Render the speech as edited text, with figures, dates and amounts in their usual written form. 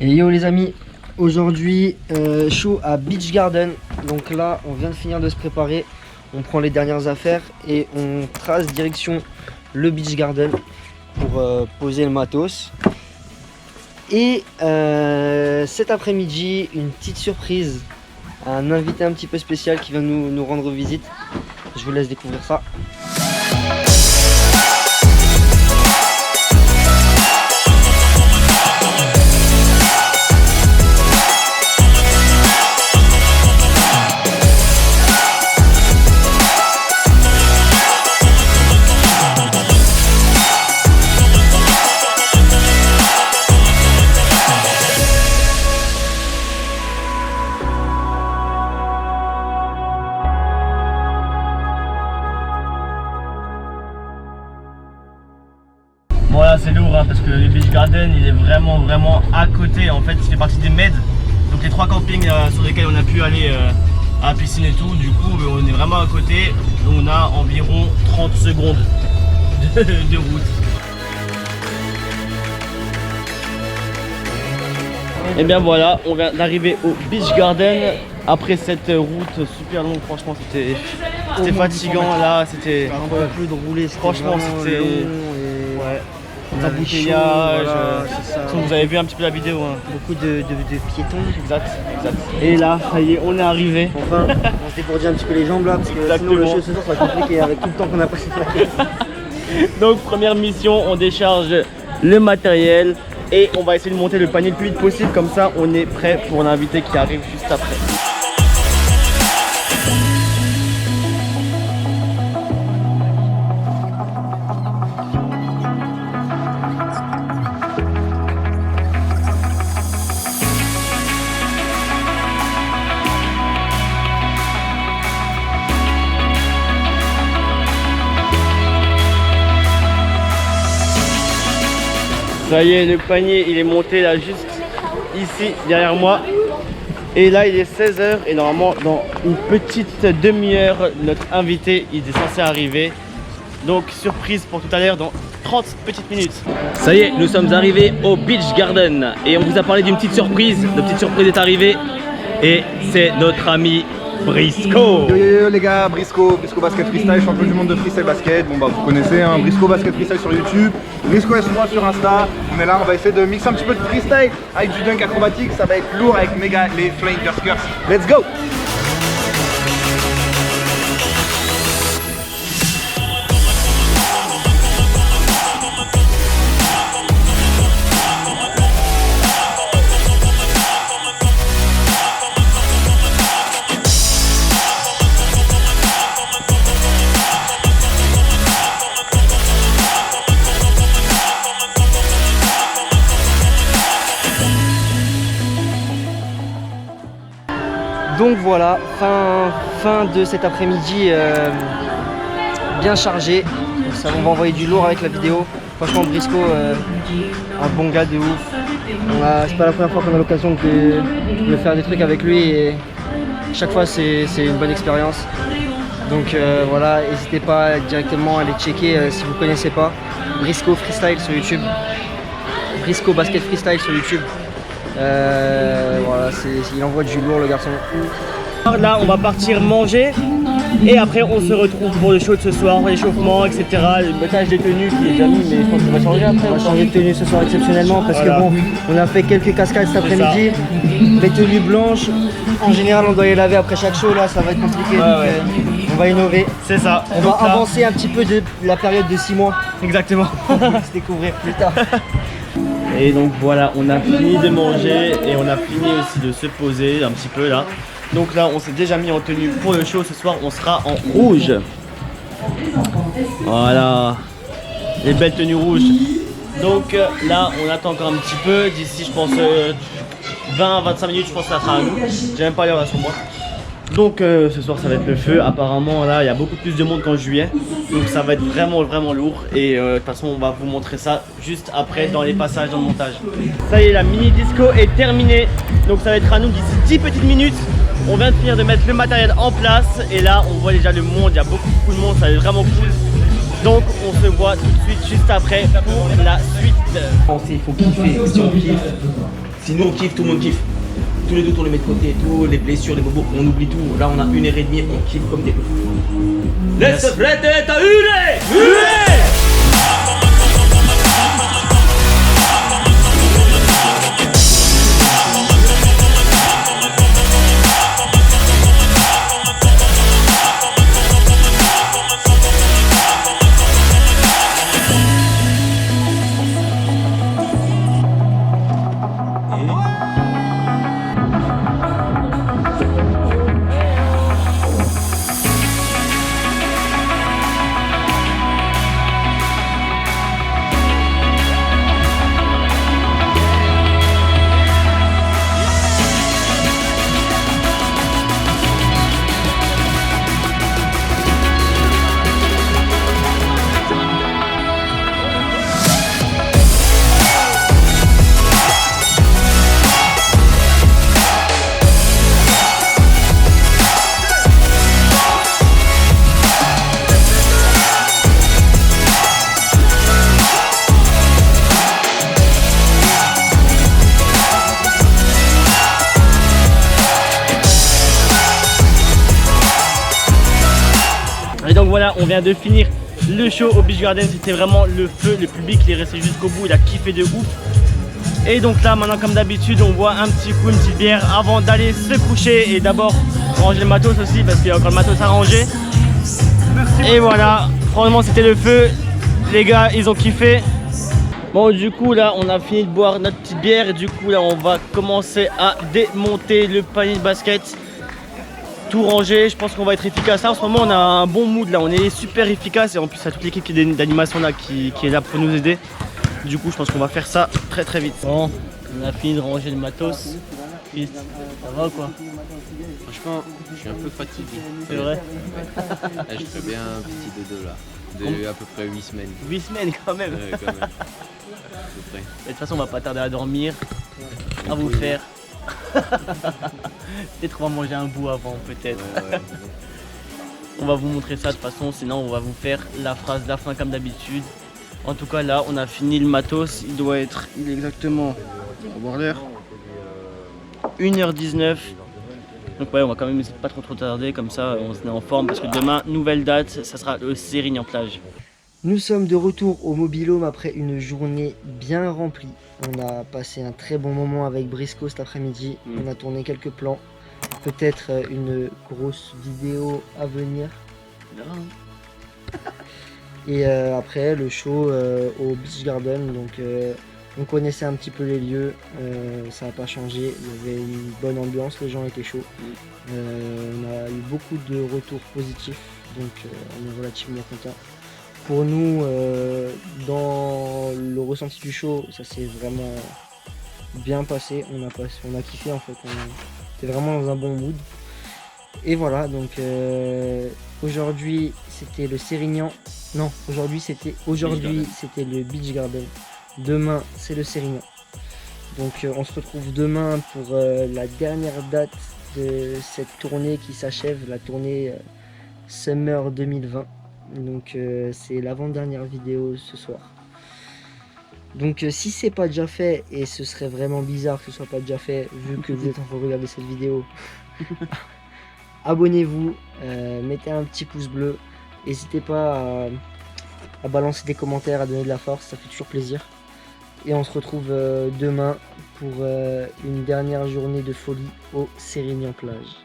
Et yo les amis, aujourd'hui show à Beach Garden. Donc là on vient de finir de se préparer, on prend les dernières affaires et on trace direction le Beach Garden pour poser le matos. Et cet après-midi, une petite surprise, un invité un petit peu spécial qui vient nous rendre visite. Je vous laisse découvrir ça. Bon là c'est lourd hein, parce que le Beach Garden il est vraiment à côté. En fait il fait partie des MED, donc les 3 campings sur lesquels on a pu aller à la piscine et tout. Du coup on est vraiment à côté, donc on a environ 30 secondes de route. Et bien voilà, on vient d'arriver au Beach Garden après cette route super longue. Franchement c'était fatigant là, c'était un peu plus de rouler, franchement c'était ouais. Embouteillage, voilà, vous avez vu un petit peu la vidéo hein. Beaucoup de piétons. Exact. Et là, ça y est, on est arrivé. Enfin, on se dégourdit un petit peu les jambes là, parce que sinon le show ce soir ça va être compliqué avec tout le temps qu'on a passé. Donc première mission, on décharge le matériel et on va essayer de monter le panier le plus vite possible, comme ça on est prêt pour l'invité qui arrive juste après. Ça y est, le panier il est monté là juste ici derrière moi. Et là il est 16 h et normalement dans une petite demi-heure notre invité il est censé arriver. Donc surprise pour tout à l'heure dans 30 petites minutes. Ça y est, nous sommes arrivés au Beach Garden et on vous a parlé d'une petite surprise. Notre petite surprise est arrivée et c'est notre ami Brisco. Yo les gars, Brisco Basket Freestyle, champion du monde de freestyle basket. Bon bah vous connaissez hein, Brisco Basket Freestyle sur YouTube, Brisco S3 sur Insta. On est là, on va essayer de mixer un petit peu de freestyle avec du dunk acrobatique. Ça va être lourd avec méga les Flying Berserkers. Let's go. Donc voilà, fin de cet après-midi bien chargé. Donc on va envoyer du lourd avec la vidéo. Franchement Brisco, un bon gars de ouf. C'est pas la première fois qu'on a l'occasion de faire des trucs avec lui et chaque fois c'est une bonne expérience. Donc voilà, n'hésitez pas directement à aller checker si vous ne connaissez pas. Brisco Freestyle sur YouTube. Brisco Basket Freestyle sur YouTube. Voilà, il envoie du lourd le garçon. Là on va partir manger et après on se retrouve pour le show de ce soir, l'échauffement, etc. Le montage des tenues qui est déjà mis, mais je pense qu'on va changer après. On va changer de tenue ce soir exceptionnellement parce que bon, on a fait quelques cascades cet après-midi. Les tenues blanches, en général on doit les laver après chaque show, là ça va être compliqué. Donc, on va innover. C'est ça. On va avancer un petit peu de la période de 6 mois. Exactement. On va se découvrir plus tard. Et donc voilà, on a fini de manger et on a fini aussi de se poser un petit peu là. Donc là on s'est déjà mis en tenue pour le show. Ce soir on sera en rouge. Voilà, les belles tenues rouges. Donc là on attend encore un petit peu. D'ici je pense 20-25 minutes je pense que ça sera à nous. J'ai même pas l'heure là sur moi. Donc ce soir ça va être le feu. Apparemment là il y a beaucoup plus de monde qu'en juillet. Donc ça va être vraiment lourd. Et de toute façon on va vous montrer ça juste après dans les passages dans le montage. Ça y est, la mini disco est terminée. Donc ça va être à nous d'ici 10 petites minutes. On vient de finir de mettre le matériel en place. Et là on voit déjà le monde, il y a beaucoup de monde, ça va être vraiment cool. Donc on se voit tout de suite juste après pour la suite. Il faut kiffer, si on kiffe, Si nous on kiffe, tout le monde kiffe. Tous les doutes on les met de côté, tous les blessures, les bobos, on oublie tout. Là on a 1h30, on kiffe comme des ouf. Let's prêter à hurler! Et donc voilà, on vient de finir le show au Beach Garden, c'était vraiment le feu, le public il est resté jusqu'au bout, il a kiffé de ouf. Et donc là maintenant comme d'habitude on boit un petit coup, une petite bière avant d'aller se coucher et d'abord ranger le matos aussi parce qu'il y a encore le matos à ranger. Et voilà, franchement c'était le feu, les gars ils ont kiffé. Bon du coup là on a fini de boire notre petite bière et du coup là on va commencer à démonter le panier de basket. Tout rangé, je pense qu'on va être efficace. Là, en ce moment, on a un bon mood là, on est super efficace et en plus, il y a toute l'équipe d'animation là qui est là pour nous aider. Du coup, je pense qu'on va faire ça très très vite. Bon, on a fini de ranger le matos. Chris, ça va ou quoi? Franchement, je suis un peu fatigué. C'est vrai? Là, je ferais bien un petit dodo là, de à peu près 8 semaines. 8 semaines quand même. Ouais, quand même. À peu près. De toute façon, on va pas tarder à dormir, à vous faire. Peut-être on va manger un bout avant, peut-être. Ouais. On va vous montrer ça de toute façon, sinon on va vous faire la phrase de la fin comme d'habitude. En tout cas là, on a fini le matos, il est exactement, on va voir l'heure, 1h19. Donc ouais, on va quand même essayer de pas trop tarder, comme ça on se met en forme parce que demain, nouvelle date, ça sera le Sérignan plage. Nous sommes de retour au Mobil-Home après une journée bien remplie. On a passé un très bon moment avec Briscoe cet après-midi. On a tourné quelques plans. Peut-être une grosse vidéo à venir. Et après le show au Beach Garden. Donc on connaissait un petit peu les lieux. Ça n'a pas changé. Il y avait une bonne ambiance. Les gens étaient chauds. On a eu beaucoup de retours positifs. Donc on est relativement contents. Pour nous, dans le ressenti du show, ça s'est vraiment bien passé. On a kiffé en fait. On était vraiment dans un bon mood. Et voilà, donc aujourd'hui c'était le Sérignan. Non, aujourd'hui c'était le Beach Garden. Demain c'est le Sérignan. Donc on se retrouve demain pour la dernière date de cette tournée qui s'achève, la tournée Summer 2020. Donc c'est l'avant-dernière vidéo ce soir. Donc si c'est pas déjà fait, et ce serait vraiment bizarre que ce soit pas déjà fait vu que vous êtes en train de regarder cette vidéo, abonnez-vous, mettez un petit pouce bleu, n'hésitez pas à balancer des commentaires, à donner de la force, ça fait toujours plaisir. Et on se retrouve demain pour une dernière journée de folie au Sérignan plage.